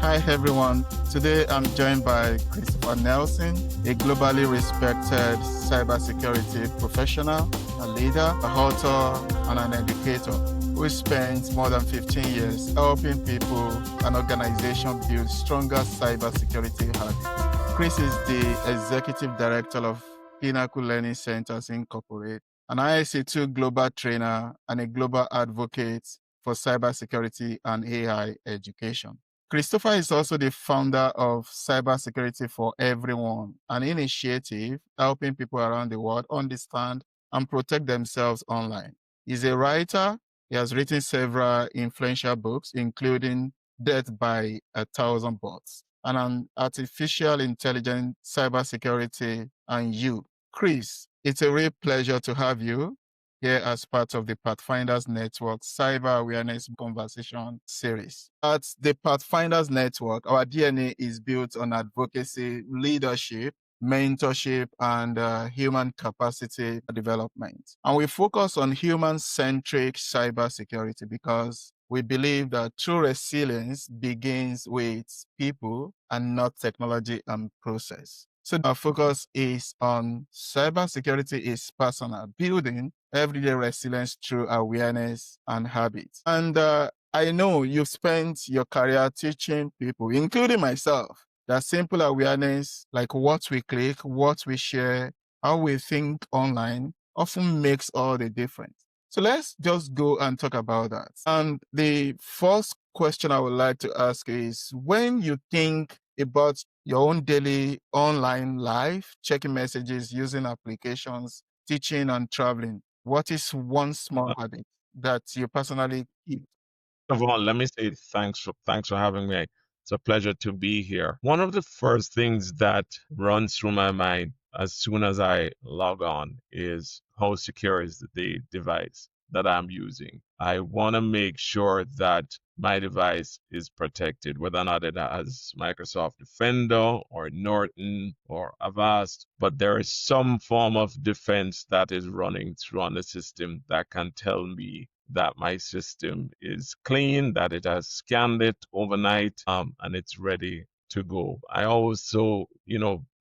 Hi everyone. Today I'm joined by Christopher Nelson, a globally respected cybersecurity professional, a leader, a author, and an educator who spent more than 15 years helping people and organizations build stronger cybersecurity habits. Chris is the executive director of Pinnacle Learning Centers Incorporated, an ISC2 global trainer and a global advocate for cybersecurity and AI education. Christopher is also the founder of Cybersecurity for Everyone, an initiative helping people around the world understand and protect themselves online. He's a writer. He has written several influential books, including Death by a Thousand Bots and an artificial intelligence, cybersecurity, and you. Chris, it's a real pleasure to have you here as part of the Pathfinders Network Cyber Awareness Conversation series. At the Pathfinders Network, our DNA is built on advocacy, leadership, mentorship, and human capacity development. And we focus on human-centric cybersecurity because we believe that true resilience begins with people and not technology and process. So our focus is on cybersecurity is personal, building everyday resilience through awareness and habits. And I know you've spent your career teaching people, including myself, that simple awareness, like what we click, what we share, how we think online, often makes all the difference. So let's just go and talk about that. And the first question I would like to ask is, when you think about your own daily online life, checking messages, using applications, teaching and traveling, what is one small habit that you personally keep? First of all, let me say thanks for having me. It's a pleasure to be here. One of the first things that runs through my mind as soon as I log on is how secure is the device that I'm using. I want to make sure that my device is protected, whether or not it has Microsoft Defender or Norton or Avast, but there is some form of defense that is running through on the system that can tell me that my system is clean, that it has scanned it overnight, and it's ready to go. I also,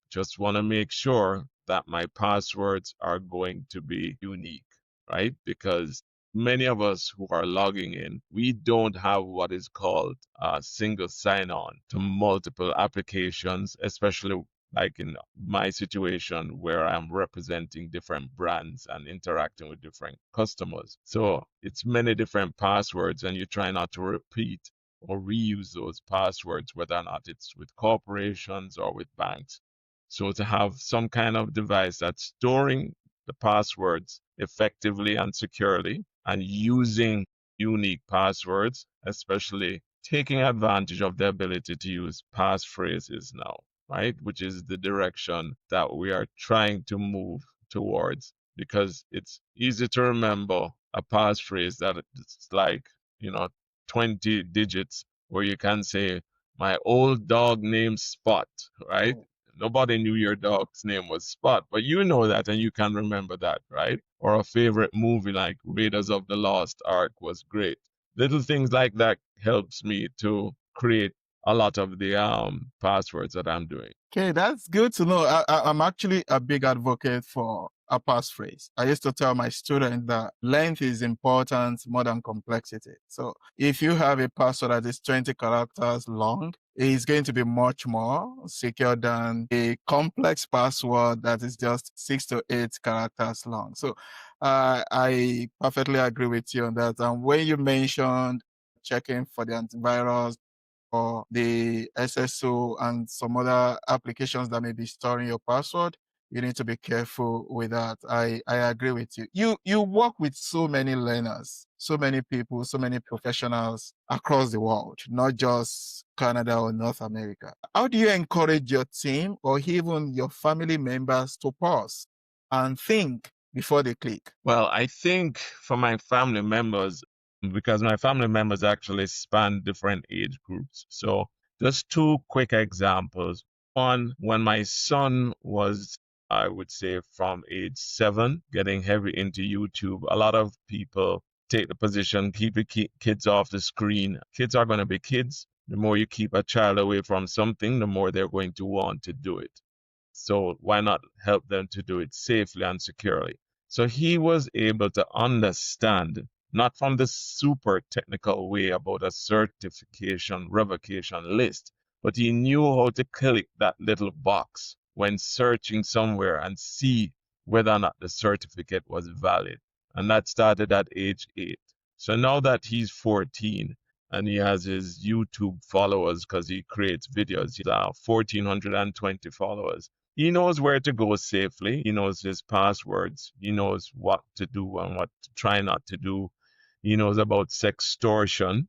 just want to make sure that my passwords are going to be unique, right? Because many of us who are logging in, we don't have what is called a single sign-on to multiple applications, especially like in my situation where I'm representing different brands and interacting with different customers. So it's many different passwords, and you try not to repeat or reuse those passwords, whether or not it's with corporations or with banks. So to have some kind of device that's storing the passwords effectively and securely and using unique passwords, especially taking advantage of the ability to use passphrases now, right? Which is the direction that we are trying to move towards, because it's easy to remember a passphrase that it's like, you know, 20 digits where you can say, my old dog named Spot, right? Nobody knew your dog's name was Spot, but you know that and you can remember that, right? Or a favorite movie like Raiders of the Lost Ark was great. Little things like that helps me to create a lot of the passwords that I'm doing. Okay, that's good to know. I'm actually a big advocate for a passphrase. I used to tell my students that length is important more than complexity. So if you have a password that is 20 characters long, it's going to be much more secure than a complex password that is just 6 to 8 characters long. So I perfectly agree with you on that. And when you mentioned checking for the antivirus, or the SSO and some other applications that may be storing your password, you need to be careful with that. I agree with you. You work with so many learners, so many people, so many professionals across the world, not just Canada or North America. How do you encourage your team or even your family members to pause and think before they click? Well, I think for my family members, because my family members actually span different age groups. So just two quick examples. One, when my son was, I would say, from age 7, getting heavy into YouTube, a lot of people take the position, keep the kids off the screen. Kids are going to be kids. The more you keep a child away from something, the more they're going to want to do it. So why not help them to do it safely and securely? So he was able to understand, not from the super technical way about a certification revocation list, but he knew how to click that little box when searching somewhere and see whether or not the certificate was valid. And that started at age 8. So now that he's 14, and he has his YouTube followers because he creates videos. He's 1,420 followers. He knows where to go safely. He knows his passwords. He knows what to do and what to try not to do. He knows about sextortion.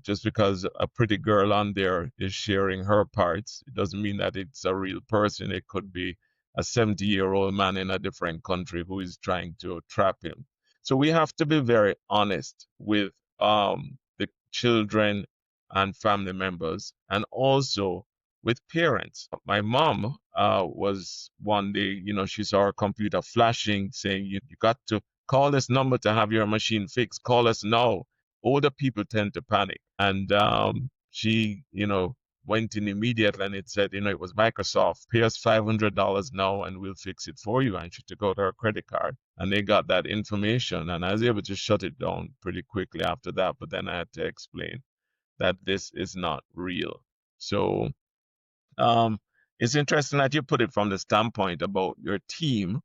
Just because a pretty girl on there is sharing her parts, it doesn't mean that it's a real person. It could be a 70-year-old man in a different country who is trying to trap him. So we have to be very honest with the children and family members, and also with parents. My mom was one day, she saw her computer flashing saying, you got to call this number to have your machine fixed. Call us now. Older people tend to panic. And she, went in immediately and it said, it was Microsoft. Pay us $500 now and we'll fix it for you. And she took out her credit card and they got that information. And I was able to shut it down pretty quickly after that. But then I had to explain that this is not real. So um, it's interesting that you put it from the standpoint about your team,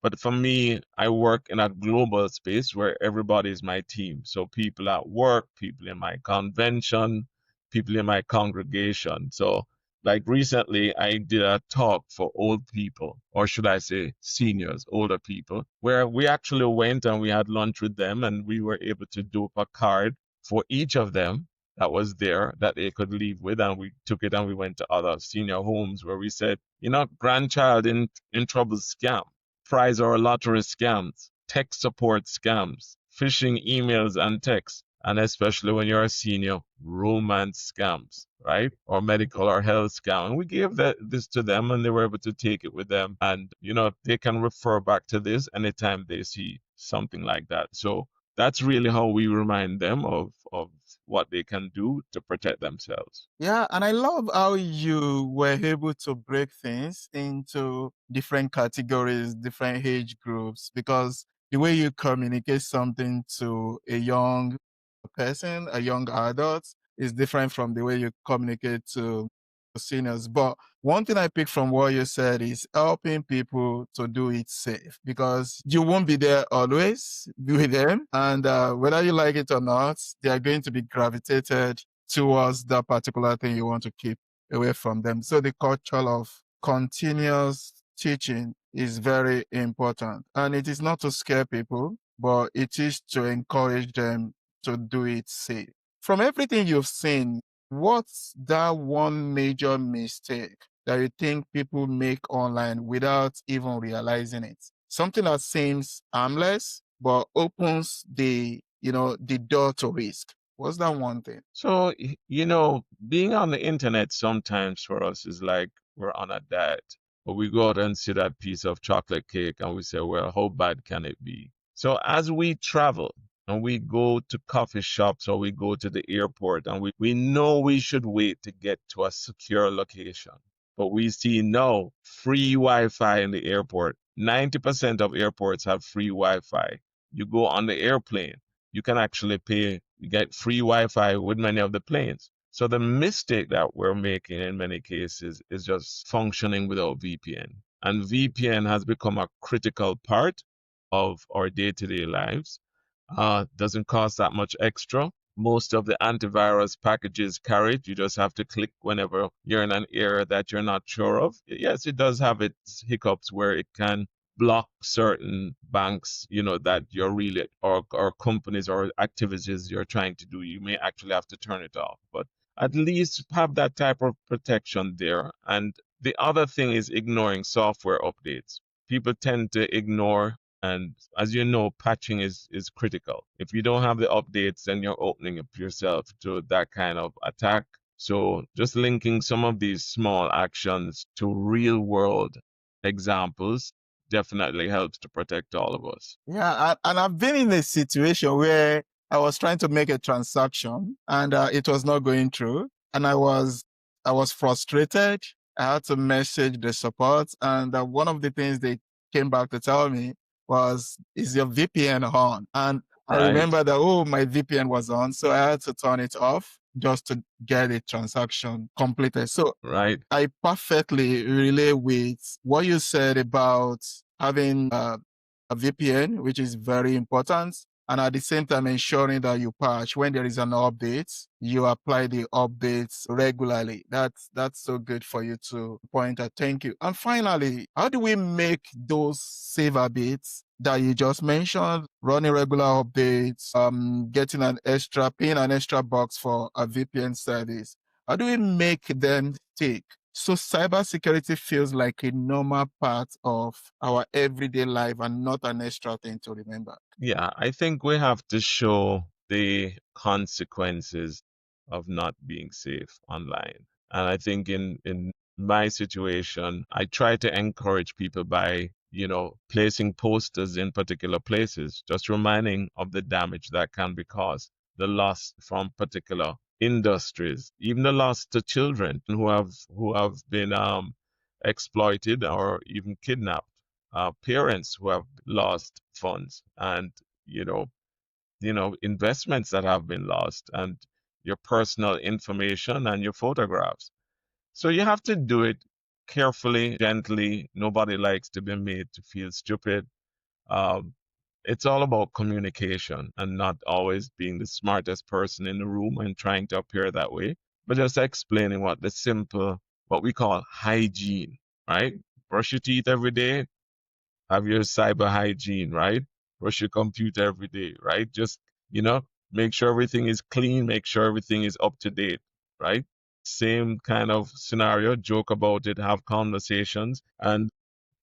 but for me, I work in a global space where everybody is my team. So people at work, people in my convention, people in my congregation. So like recently, I did a talk for old people, or should I say seniors, older people, where we actually went and we had lunch with them and we were able to do up a card for each of them that was there that they could leave with. And we took it and we went to other senior homes where we said, grandchild in trouble scam, prize or lottery scams, tech support scams, phishing emails and texts, and especially when you're a senior, romance scams, right? Or medical or health scam. And we gave this to them and they were able to take it with them. And, they can refer back to this anytime they see something like that. So that's really how we remind them of what they can do to protect themselves. Yeah, and I love how you were able to break things into different categories, different age groups, because the way you communicate something to a young person, a young adult, is different from the way you communicate to seniors. But one thing I picked from what you said is helping people to do it safe, because you won't be there always with them. And whether you like it or not, they are going to be gravitated towards that particular thing you want to keep away from them. So the culture of continuous teaching is very important. And it is not to scare people, but it is to encourage them to do it safe. From everything you've seen, what's that one major mistake that you think people make online without even realizing it? Something that seems harmless, but opens the door to risk. What's that one thing? So, being on the internet sometimes for us is like we're on a diet, but we go out and see that piece of chocolate cake and we say, well, how bad can it be? So, as we travel and we go to coffee shops or we go to the airport and we know we should wait to get to a secure location, but we see no free Wi Fi in the airport. 90% of airports have free Wi Fi. You go on the airplane, you can actually pay, you get free Wi-Fi with many of the planes. So the mistake that we're making in many cases is just functioning without VPN. And VPN has become a critical part of our day-to-day lives. Doesn't cost that much extra. Most of the antivirus packages carry it. You just have to click whenever you're in an area that you're not sure of. Yes, it does have its hiccups where it can block certain banks, that you're really, or companies or activities you're trying to do. You may actually have to turn it off, but at least have that type of protection there. And the other thing is ignoring software updates. People tend to ignore, and as you know, patching is critical. If you don't have the updates, then you're opening up yourself to that kind of attack. So just linking some of these small actions to real world examples definitely helps to protect all of us. Yeah, and I've been in a situation where I was trying to make a transaction and it was not going through. And I was frustrated. I had to message the support. And one of the things they came back to tell me was, is your VPN on? And I remember that, my VPN was on. So I had to turn it off just to get a transaction completed. So I perfectly relate with what you said about having a VPN, which is very important. And at the same time, ensuring that you patch when there is an update, you apply the updates regularly. That's so good for you to point out. Thank you. And finally, how do we make those save habits that you just mentioned, running regular updates, paying an extra box for a VPN service? How do we make them stick? So cybersecurity feels like a normal part of our everyday life and not an extra thing to remember. Yeah, I think we have to show the consequences of not being safe online. And I think in my situation, I try to encourage people by, placing posters in particular places, just reminding of the damage that can be caused, the loss from particular industries, even the loss to children who have been exploited or even kidnapped, parents who have lost funds, and you know investments that have been lost, and your personal information and your photographs. So you have to do it carefully, gently. Nobody likes to be made to feel stupid. um, it's all about communication and not always being the smartest person in the room and trying to appear that way, but just explaining what we call hygiene, right? Brush your teeth every day, have your cyber hygiene, right? Brush your computer every day, right? Just, make sure everything is clean, make sure everything is up to date, right? Same kind of scenario, joke about it, have conversations. And,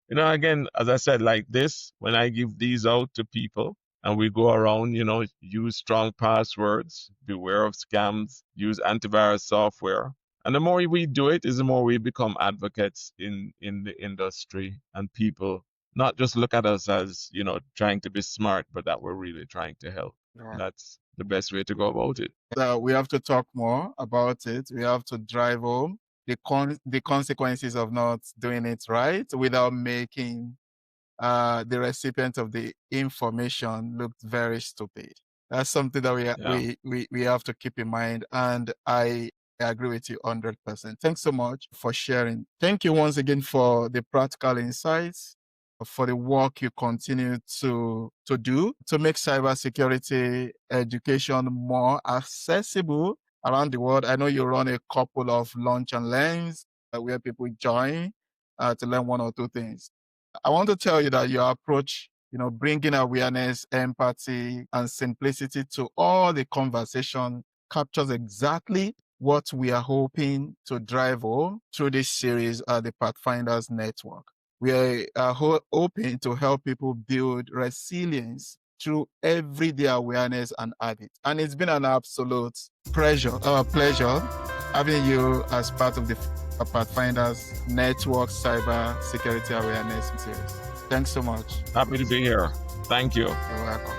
again, as I said, like this, when I give these out to people and we go around, use strong passwords, beware of scams, use antivirus software. And the more we do it, is the more we become advocates in the industry, and people not just look at us as, trying to be smart, but that we're really trying to help. Right. That's the best way to go about it. We have to talk more about it. We have to drive home the consequences of not doing it right without making the recipient of the information look very stupid. That's something that we have to keep in mind. And I agree with you 100%. Thanks so much for sharing. Thank you once again for the practical insights, for the work you continue to do to make cybersecurity education more accessible around the world. I know you run a couple of lunch and learns where people join to learn one or two things. I want to tell you that your approach, bringing awareness, empathy, and simplicity to all the conversation captures exactly what we are hoping to drive home through this series at the Pathfinders Network. We are hoping to help people build resilience through everyday awareness and habit. And it's been an absolute pleasure having you as part of the Pathfinders Network Cyber Security Awareness Series. Thanks so much. Happy to be here. Thank you. You're welcome.